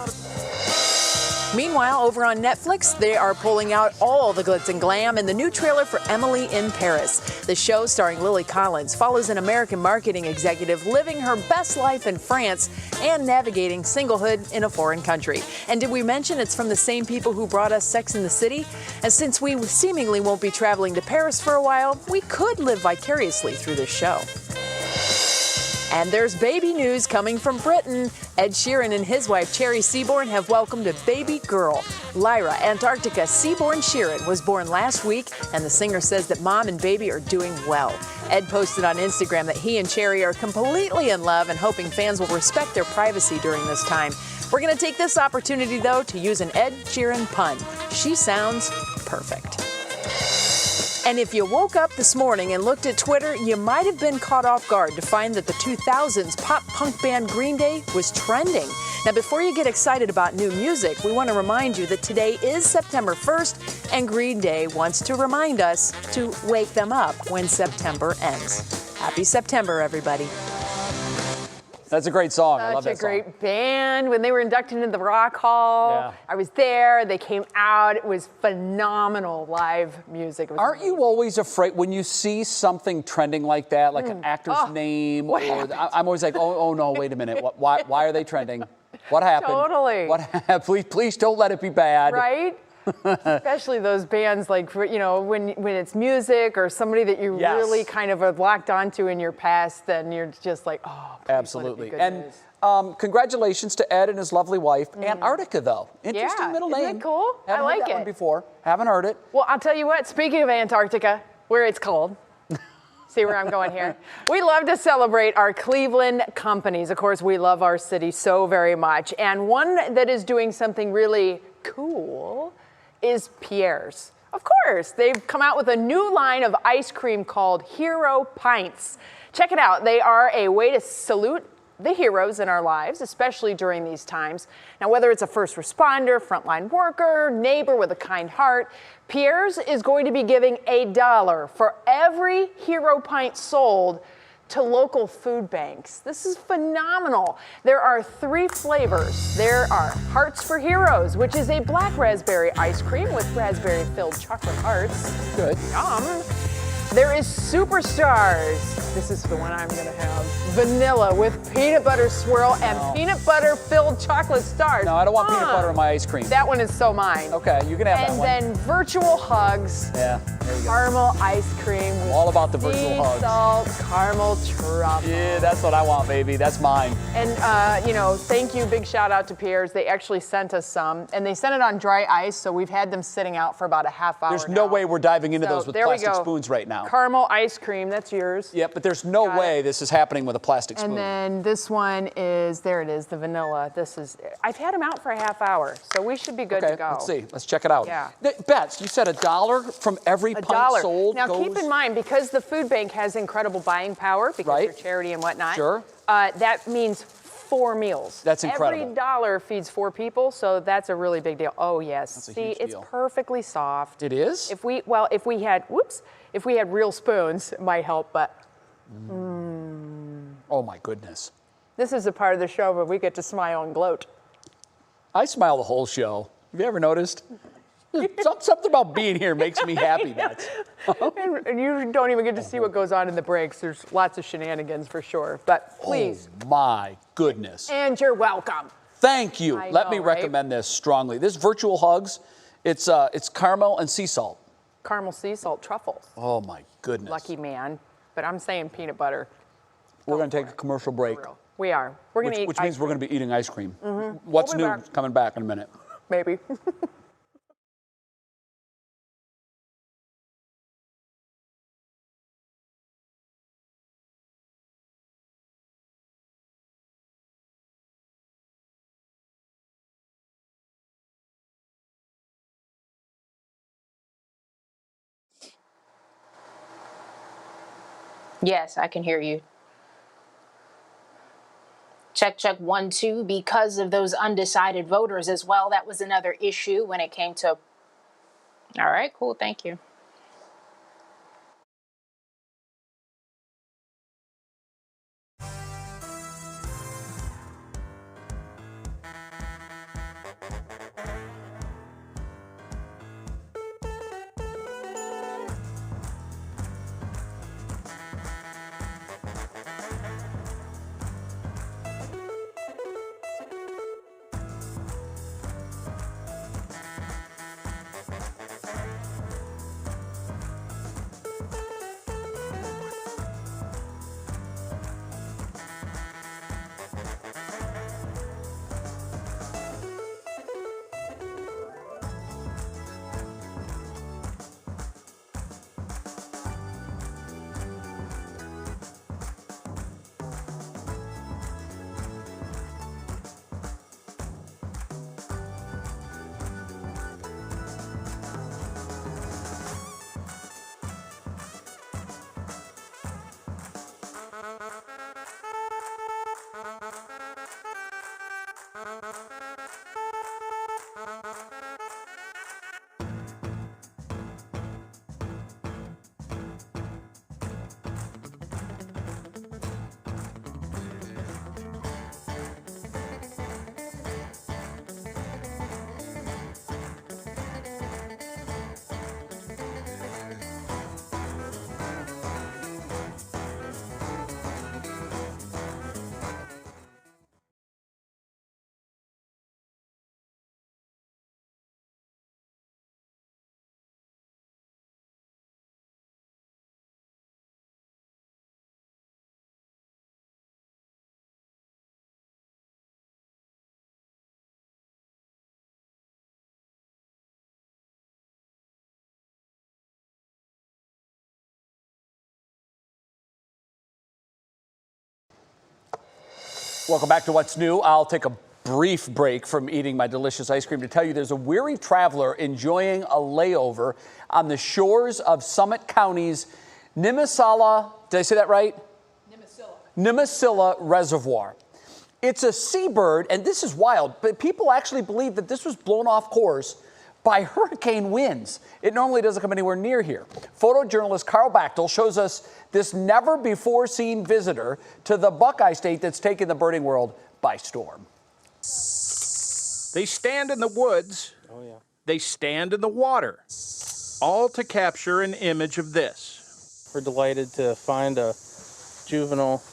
Meanwhile, over on Netflix, they are pulling out all the glitz and glam in the new trailer for Emily in Paris. The show, starring Lily Collins, follows an American marketing executive living her best life in France and navigating singlehood in a foreign country. And did we mention it's from the same people who brought us Sex and the City? And since we seemingly won't be traveling to Paris for a while, we could live vicariously through this show. And there's baby news coming from Britain. Ed Sheeran and his wife, Cherry Seaborn, have welcomed a baby girl. Lyra Antarctica Seaborn Sheeran was born last week, and the singer says that mom and baby are doing well. Ed posted on Instagram that he and Cherry are completely in love and hoping fans will respect their privacy during this time. We're going to take this opportunity, though, to use an Ed Sheeran pun. She sounds perfect. And if you woke up this morning and looked at Twitter, you might have been caught off guard to find that the 2000s pop-punk band Green Day was trending. Now, before you get excited about new music, we want to remind you that today is September 1st, and Green Day wants to remind us to wake them up when September ends. Happy September, everybody. That's a great song. I love that Such a song. great band. When they were inducted into the Rock Hall, Yeah. I was there. They came out. It was phenomenal live music. It was Aren't you always afraid when you see something trending like that, like an actor's name? what Or happened? I'm always like, oh no, wait a minute. Why are they trending? What happened? Totally. What happened? Please don't let it be bad. Right? Especially those bands like, you know, when it's music or somebody that you Yes. really kind of are locked onto in your past, then you're just like, oh, please Absolutely. let it be good And news. congratulations to Ed and his lovely wife. Antarctica, though. Interesting Yeah, middle isn't name. it cool? I Haven't like heard that it. one before. Haven't heard it. Well, I'll tell you what, speaking of Antarctica, where it's cold, see where I'm going here? We love to celebrate our Cleveland companies. Of course, we love our city so very much. And one that is doing something really cool is Pierre's. Of course, they've come out with a new line of ice cream called Hero Pints. Check it out. They are a way to salute the heroes in our lives, especially during these times. Now, whether it's a first responder, frontline worker, neighbor with a kind heart, Pierre's is going to be giving $1 for every Hero Pint sold to local food banks. This is phenomenal. There are 3 flavors. There are Hearts for Heroes, which is a black raspberry ice cream with raspberry-filled chocolate hearts. Good. Yum. There is Superstars. This is the one I'm gonna have. Vanilla with peanut butter swirl and peanut butter filled chocolate stars. No, I don't want peanut butter in my ice cream. That one is so mine. Okay, you can have that And one. then Virtual Hugs. Yeah, there you go. Caramel ice cream with All about the virtual sea hugs. salt, caramel truffle. Yeah, that's what I want, baby. That's mine. And, you know, thank you, big shout out to Pierre's. They actually sent us some, and they sent it on dry ice, so we've had them sitting out for about a half hour There's no way we're diving into So those with there we plastic go. spoons right now. Caramel ice cream, that's yours. Yeah, but there's no way this is happening with a plastic spoon. And then this one is, there it is, the vanilla. This is, I've had them out for a half hour, so we should be good to go. Let's see. Let's check it out. Yeah. Bets, you said $1 from every pint $1. sold Now goes... keep in mind, because the food bank has incredible buying power, because they're charity and whatnot. Sure. That means 4 meals. That's incredible. Every dollar feeds 4 people, so that's a really big deal. Oh yes. That's a See, huge it's deal. perfectly soft. It is? If we had real spoons, it might help, but Oh my goodness. this is a part of the show where we get to smile and gloat. I smile the whole show. Have you ever noticed? Something about being here makes me happy, Bets. And you don't even get to see what goes on in the breaks. There's lots of shenanigans for sure, but please. Oh my goodness. And you're welcome. Thank you. I Let know, me right? recommend this strongly. This Virtual Hugs, it's caramel and sea salt. Caramel sea salt truffles. Oh my goodness. Lucky man. But I'm saying peanut butter. We're going to take a commercial break. We are. We're going to eat Which ice means we're going to be eating ice cream. Mhm. What's We'll be new? back. Coming back in a minute. Maybe. Yes, I can hear you. Check, check, 1, 2. Because of those undecided voters as well, that was another issue when it came to. All right, cool. Thank you. Welcome back to What's New. I'll take a brief break from eating my delicious ice cream to tell you there's a weary traveler enjoying a layover on the shores of Summit County's Nimisala, did I say that right? Nimisila Reservoir. It's a seabird, and this is wild, but people actually believe that this was blown off course by hurricane winds. It normally doesn't come anywhere near here. Photojournalist Carl Bachtel shows us this never-before-seen visitor to the Buckeye State that's taken the birding world by storm. They stand in the woods. Oh, yeah. They stand in the water, all to capture an image of this. We're delighted to find a juvenile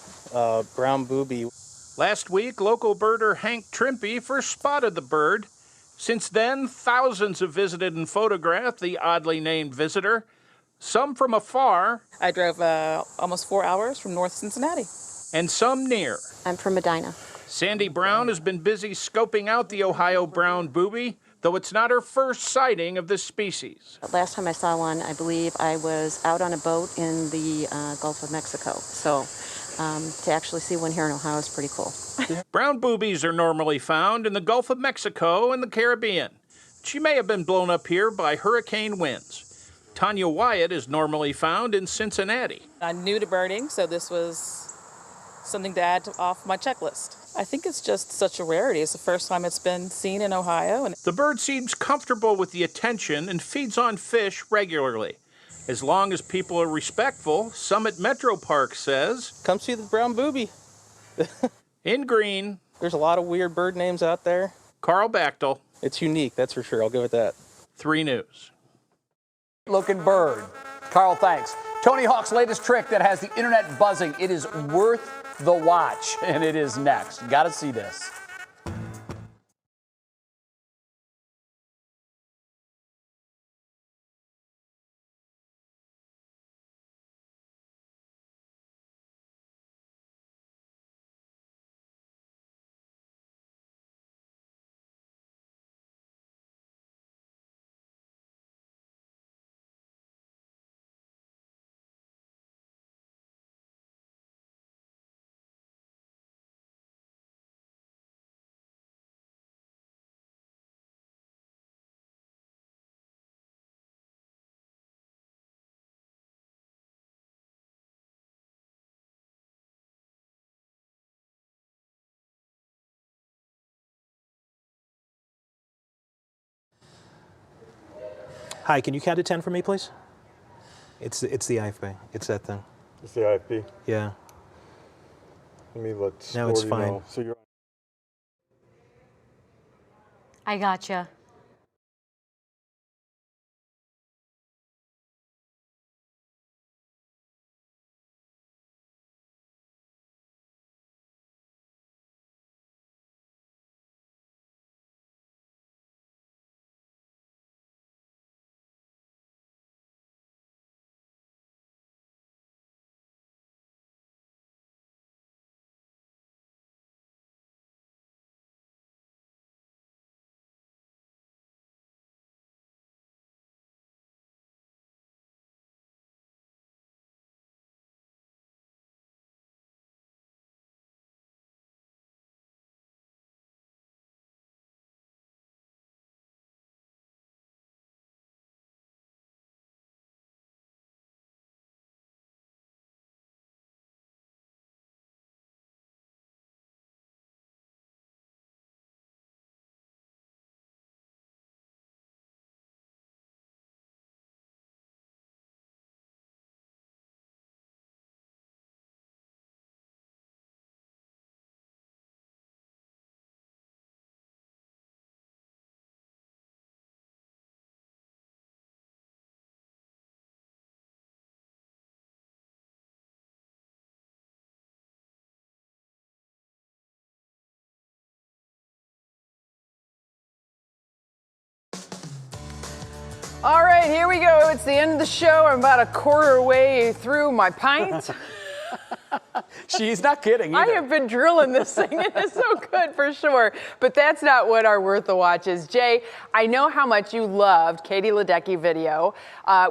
brown booby. Last week, local birder Hank Trimpey first spotted the bird. Since then, thousands have visited and photographed the oddly named visitor, some from afar. I drove almost 4 hours from North Cincinnati. And some near. I'm from Medina. Sandy Brown has been busy scoping out the Ohio brown booby, though it's not her first sighting of this species. Last time I saw one, I believe I was out on a boat in the Gulf of Mexico. So to actually see one here in Ohio is pretty cool. Brown boobies are normally found in the Gulf of Mexico and the Caribbean. She may have been blown up here by hurricane winds. Tanya Wyatt is normally found in Cincinnati. I'm new to birding, so this was something to add off my checklist. I think it's just such a rarity. It's the first time it's been seen in Ohio. The bird seems comfortable with the attention and feeds on fish regularly. As long as people are respectful, Summit Metro Park says, come see the brown booby. In green. There's a lot of weird bird names out there. Carl Bachtel. It's unique, that's for sure. I'll go with that. 3 News. Looking bird. Carl, thanks. Tony Hawk's latest trick that has the internet buzzing. It is worth the watch, and it is next. Got to see this. Hi, can you count to 10 for me, please? It's the IFB. It's that thing. It's the IFB? Yeah. Let me let No, it's Sporty fine. know. So you're I gotcha. All right, here we go. It's the end of the show. I'm about a quarter way through my pint. She's not kidding either. I have been drilling this thing. It is so good for sure. But that's not what our Worth the Watch is. Jay, I know how much you loved Katie Ledecky video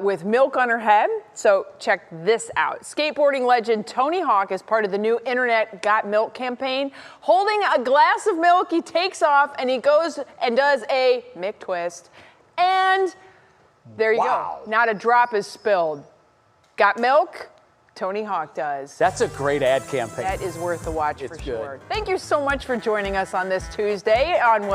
with milk on her head. So check this out. Skateboarding legend Tony Hawk is part of the new Internet Got Milk campaign. Holding a glass of milk, he takes off and he goes and does a Mick twist. And there you go. Not a drop is spilled. Got milk? Tony Hawk does. That's a great ad campaign. That is worth the watch for sure. Thank you so much for joining us on this Tuesday on